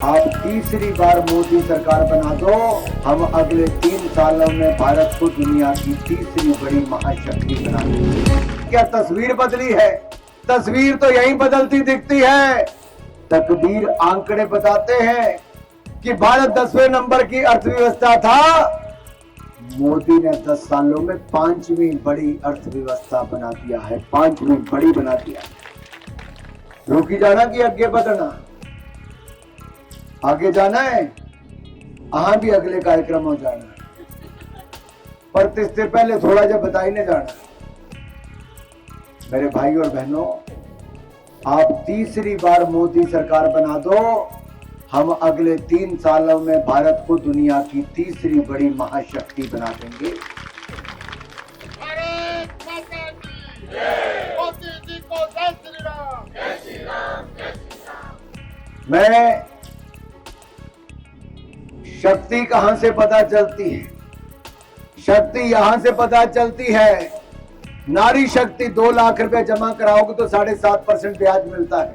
आप तीसरी बार मोदी सरकार बना दो, हम अगले 3 सालों में भारत को दुनिया की तीसरी बड़ी महाशक्ति बना देंगे। क्या तस्वीर बदली है? तस्वीर तो यही बदलती दिखती है। तकदीर आंकड़े बताते हैं कि भारत 10वें नंबर की अर्थव्यवस्था था, मोदी ने 10 सालों में 5वीं बड़ी अर्थव्यवस्था बना दिया है। 5वीं बड़ी बना दिया। रुकी जाना कि आगे बढ़ना? आगे जाना है, यहाँ भी अगले कार्यक्रम हो जाना है, पर इससे पहले थोड़ा जब बताई नहीं जाना है। मेरे भाई और बहनों, आप तीसरी बार मोदी सरकार बना दो, हम अगले 3 सालों में भारत को दुनिया की तीसरी बड़ी महाशक्ति बना देंगे। भारत माता की जय। मोदी जी को जय श्री राम। जय श्री राम, जय श्री राम। मैं शक्ति कहां से पता चलती है? शक्ति यहां से पता चलती है। नारी शक्ति 2 लाख रुपए जमा कराओगे तो 7.5% ब्याज मिलता है।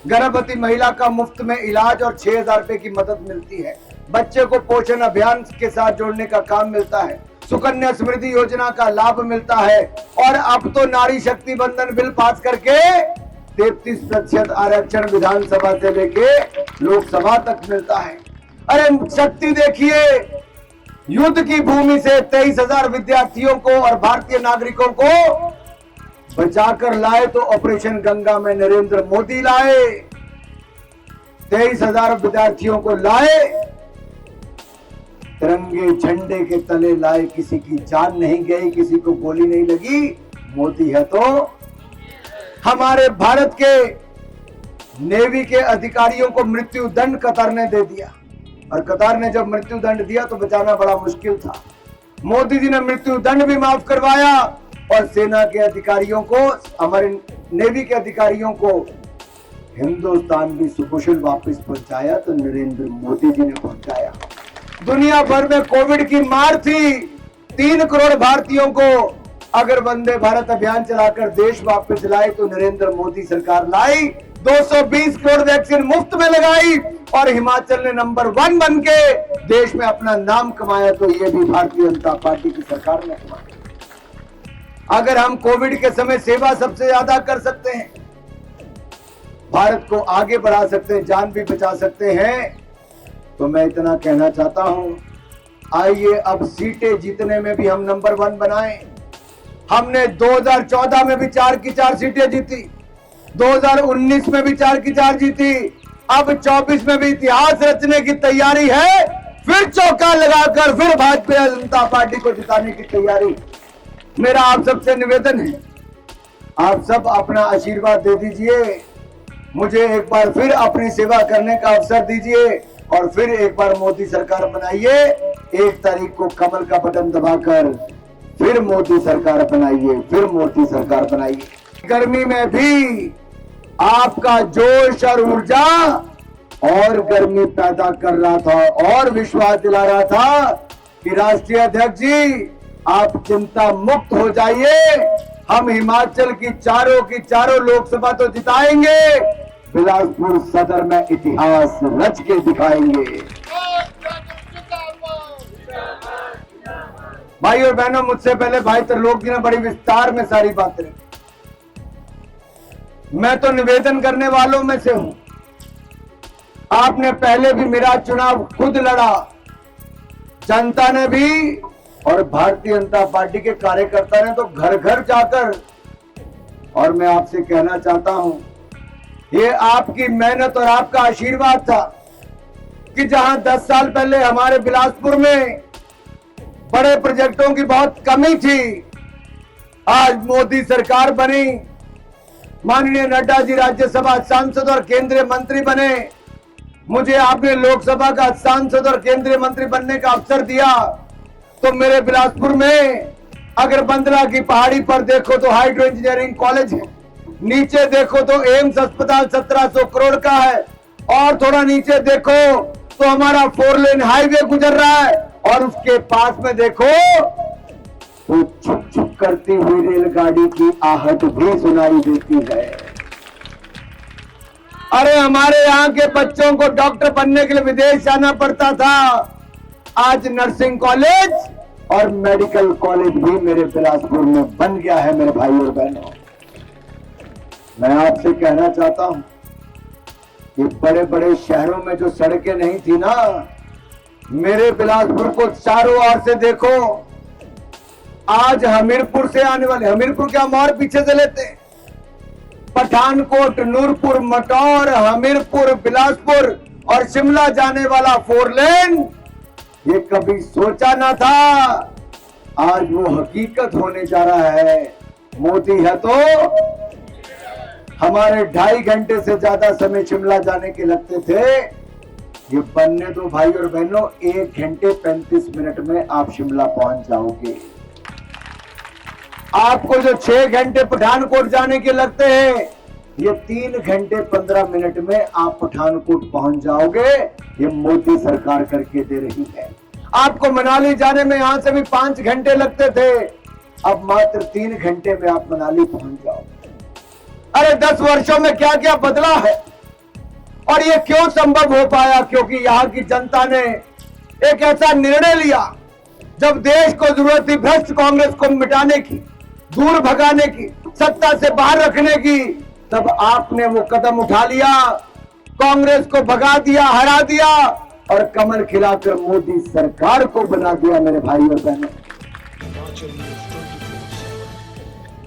गर्भवती महिला का मुफ्त में इलाज और 6,000 रुपए की मदद मिलती है। बच्चे को पोषण अभियान के साथ जोड़ने का काम मिलता है। सुकन्या समृद्धि योजना का लाभ मिलता है। और अब तो नारी शक्ति बंधन बिल पास करके 33% आरक्षण विधानसभा से लेके लोकसभा तक मिलता है। अरे शक्ति देखिए, युद्ध की भूमि से 23,000 विद्यार्थियों को और भारतीय नागरिकों को बचाकर लाए तो ऑपरेशन गंगा में नरेंद्र मोदी लाए। 23,000 विद्यार्थियों को लाए, तिरंगे झंडे के तले लाए। किसी की जान नहीं गई, किसी को गोली नहीं लगी। मोदी है तो हमारे भारत के नेवी के अधिकारियों को मृत्यु दंड कतर ने दे दिया, और कतार ने जब मृत्यु दंड दिया तो बचाना बड़ा मुश्किल था। मोदी जी ने मृत्यु दंड भी माफ करवाया और सेना के अधिकारियों को, हमारे नेवी के अधिकारियों को हिंदुस्तान भी सुकुशल वापस पहुंचाया तो नरेंद्र मोदी जी ने पहुंचाया। दुनिया भर में कोविड की मार थी। 3 करोड़ भारतीयों को अगर वंदे भारत अभियान चलाकर देश वापस लाए तो नरेंद्र मोदी सरकार लाई। 220 करोड़ वैक्सीन मुफ्त में लगाई और हिमाचल ने नंबर 1 बन के देश में अपना नाम कमाया तो ये भी भारतीय जनता पार्टी की सरकार ने कमाया। अगर हम कोविड के समय सेवा सबसे ज्यादा कर सकते हैं, भारत को आगे बढ़ा सकते हैं, जान भी बचा सकते हैं, तो मैं इतना कहना चाहता हूं, आइए अब सीटें जीतने में भी हम नंबर 1 बनाएं। हमने 2014 में भी 4 की 4 सीटें जीती, 2019 में भी 4 की 4 जीती, अब 24 में भी इतिहास रचने की तैयारी है। फिर चौका लगाकर फिर भारतीय जनता पार्टी को जिताने की तैयारी। मेरा आप सबसे निवेदन है, आप सब अपना आशीर्वाद दे दीजिए, मुझे एक बार फिर अपनी सेवा करने का अवसर दीजिए और फिर एक बार मोदी सरकार बनाइए। 1 तारीख को कमल का बटन दबाकर फिर मोदी सरकार बनाइए, फिर मोदी सरकार बनाइए। गर्मी में भी आपका जोश और ऊर्जा और गर्मी पैदा कर रहा था और विश्वास दिला रहा था कि राष्ट्रीय अध्यक्ष जी आप चिंता मुक्त हो जाइए, हम हिमाचल की चारों लोकसभा तो जिताएंगे, बिलासपुर सदर में इतिहास रच के दिखाएंगे। भाई और बहनों, मुझसे पहले भाई त्रिलोक जी ने बड़ी विस्तार में सारी बातें, मैं तो निवेदन करने वालों में से हूं। आपने पहले भी मेरा चुनाव खुद लड़ा, जनता ने भी और भारतीय जनता पार्टी के कार्यकर्ता ने तो घर घर जाकर, और मैं आपसे कहना चाहता हूं, ये आपकी मेहनत और आपका आशीर्वाद था कि जहां 10 साल पहले हमारे बिलासपुर में बड़े प्रोजेक्टों की बहुत कमी थी, आज मोदी सरकार बनी, माननीय नड्डा जी राज्यसभा सांसद और केंद्रीय मंत्री बने, मुझे आपने लोकसभा का सांसद और केंद्रीय मंत्री बनने का अवसर दिया, तो मेरे बिलासपुर में अगर बंदरा की पहाड़ी पर देखो तो हाइड्रो इंजीनियरिंग कॉलेज है, नीचे देखो तो एम्स अस्पताल 1700 करोड़ का है, और थोड़ा नीचे देखो तो हमारा 4 लेन हाईवे गुजर रहा है, और उसके पास में देखो तो छुप छुप करती हुई रेलगाड़ी की आहट भी सुनाई देती है। अरे हमारे यहाँ के बच्चों को डॉक्टर बनने के लिए विदेश जाना पड़ता था। आज नर्सिंग कॉलेज और मेडिकल कॉलेज भी मेरे बिलासपुर में बन गया है। मेरे भाई और बहनों, मैं आपसे कहना चाहता हूं कि बड़े बड़े शहरों में जो सड़कें नहीं थी ना, मेरे बिलासपुर को चारों ओर से देखो। आज हमीरपुर से आने वाले, हमीरपुर क्या हम और पीछे से लेते हैं, पठानकोट, नूरपुर, मटौर, हमीरपुर, बिलासपुर और शिमला जाने वाला 4 लेन, ये कभी सोचा ना था, आज वो हकीकत होने जा रहा है। मोदी है तो हमारे 2.5 घंटे से ज्यादा समय शिमला जाने के लगते थे, ये बनने दो भाई और बहनों, 1 घंटे 35 मिनट में आप शिमला पहुंच जाओगे। आपको जो 6 घंटे पठानकोट जाने के लगते हैं, ये 3 घंटे 15 मिनट में आप पठानकोट पहुंच जाओगे। ये मोदी सरकार करके दे रही है। आपको मनाली जाने में यहां से भी 5 घंटे लगते थे, अब मात्र 3 घंटे में आप मनाली पहुंच जाओगे। अरे 10 वर्षों में क्या क्या बदला है, और ये क्यों संभव हो पाया? क्योंकि यहां की जनता ने एक ऐसा निर्णय लिया, जब देश को जरूरत थी भ्रष्ट कांग्रेस को मिटाने की, दूर भगाने की, सत्ता से बाहर रखने की, तब आपने वो कदम उठा लिया, कांग्रेस को भगा दिया, हरा दिया और कमल खिलाकर मोदी सरकार को बना दिया। मेरे भाई और बहनों,